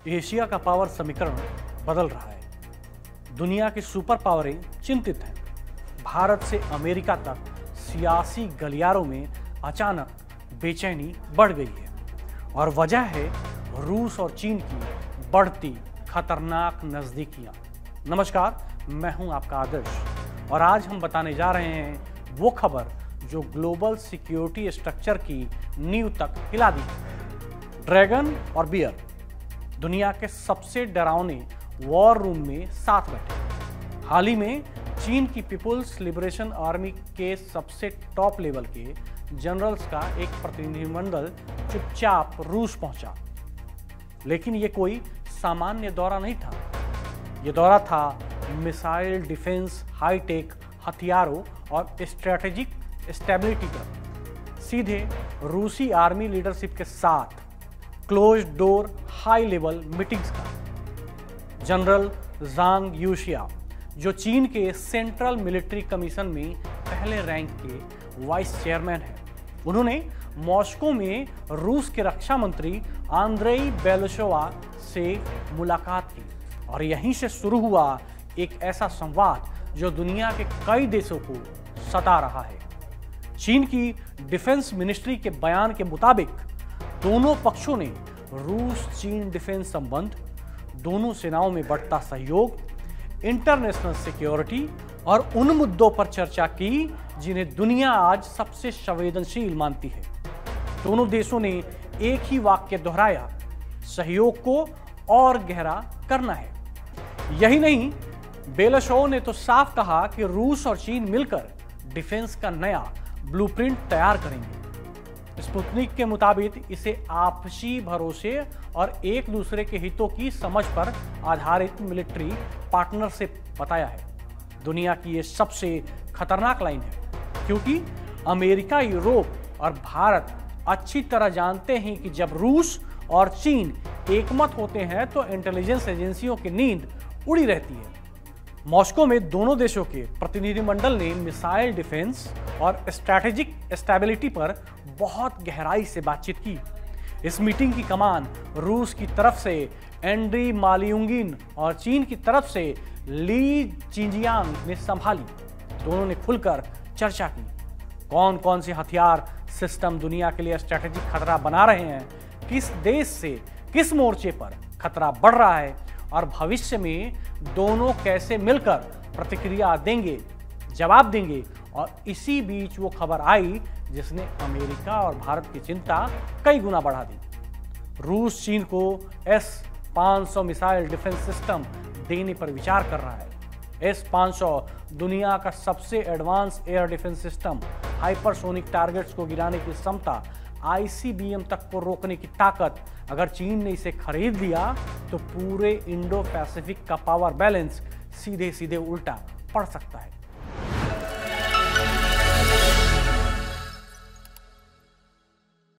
Asia का power समीकरण बदल रहा है। दुनिया की सुपर पावरें चिंतित हैं। भारत से अमेरिका तक सियासी गलियारों में अचानक बेचैनी बढ़ गई है और वजह है रूस और चीन की बढ़ती खतरनाक नजदीकियां। नमस्कार, मैं हूं आपका आदर्श और आज हम बताने जा रहे हैं वो खबर जो ग्लोबल सिक्योरिटी स्ट्रक्चर की नींव तक हिला दी है। ड्रैगन और बियर दुनिया के सबसे डरावने वॉर रूम में साथ बैठे। हाल ही में चीन की पीपुल्स लिबरेशन आर्मी के सबसे टॉप लेवल के जनरल्स का एक प्रतिनिधिमंडल चुपचाप रूस पहुंचा। लेकिन यह कोई सामान्य दौरा नहीं था। यह दौरा था मिसाइल डिफेंस, हाईटेक हथियारों और स्ट्रेटेजिक स्टेबिलिटी का। सीधे रूसी आर्मी लीडरशिप के साथ close door high level meetings का। जनरल जांग यूशिया, जो चीन के सेंट्रल मिलिट्री कमीशन में पहले रैंक के वाइस चेयरमैन हैं, उन्होंने मॉस्को में रूस के रक्षा मंत्री आंद्रेई बेलोशोवा से मुलाकात की और यहीं से शुरू हुआ एक ऐसा संवाद जो दुनिया के कई देशों को सता रहा है। चीन की डिफेंस मिनिस्ट्री के बयान के मुताबिक दोनों पक्षों ने रूस चीन डिफेंस संबंध, दोनों सेनाओं में बढ़ता सहयोग, इंटरनेशनल सिक्योरिटी और उन मुद्दों पर चर्चा की जिन्हें दुनिया आज सबसे संवेदनशील मानती है। दोनों देशों ने एक ही वाक्य दोहराया, सहयोग को और गहरा करना है। यही नहीं, बेलोशोव ने तो साफ कहा कि रूस और चीन मिलकर डिफेंस का नया ब्लूप्रिंट तैयार करेंगे। स्पुतनिक के मुताबिक इसे आपसी भरोसे और एक दूसरे के हितों की समझ पर आधारित मिलिट्री पार्टनरशिप बताया है। दुनिया की यह सबसे खतरनाक लाइन है क्योंकि अमेरिका, यूरोप और भारत अच्छी तरह जानते हैं कि जब रूस और चीन एकमत होते हैं तो इंटेलिजेंस एजेंसियों की नींद उड़ी रहती है। मॉस्को में दोनों देशों के प्रतिनिधिमंडल ने मिसाइल डिफेंस और स्ट्रैटेजिक स्टेबिलिटी पर बहुत गहराई से बातचीत की। इस मीटिंग की कमान रूस की तरफ से एंड्री मालियुंगिन और चीन की तरफ से ली चिंजियांग ने संभाली। दोनों ने खुलकर चर्चा की, कौन कौन से हथियार सिस्टम दुनिया के लिए स्ट्रैटेजिक खतरा बना रहे हैं, किस देश से किस मोर्चे पर खतरा बढ़ रहा है और भविष्य में दोनों कैसे मिलकर प्रतिक्रिया देंगे, जवाब देंगे। और इसी बीच वो खबर आई जिसने अमेरिका और भारत की चिंता कई गुना बढ़ा दी। रूस चीन को S-500 मिसाइल डिफेंस सिस्टम देने पर विचार कर रहा है। S-500 दुनिया का सबसे advance air defence system, hypersonic targets को गिराने की क्षमता, ICBM तक को रोकने की ताकत। अगर चीन ने इसे खरीद लिया तो पूरे इंडो पैसिफिक का पावर बैलेंस सीधे सीधे उल्टा पड़ सकता है।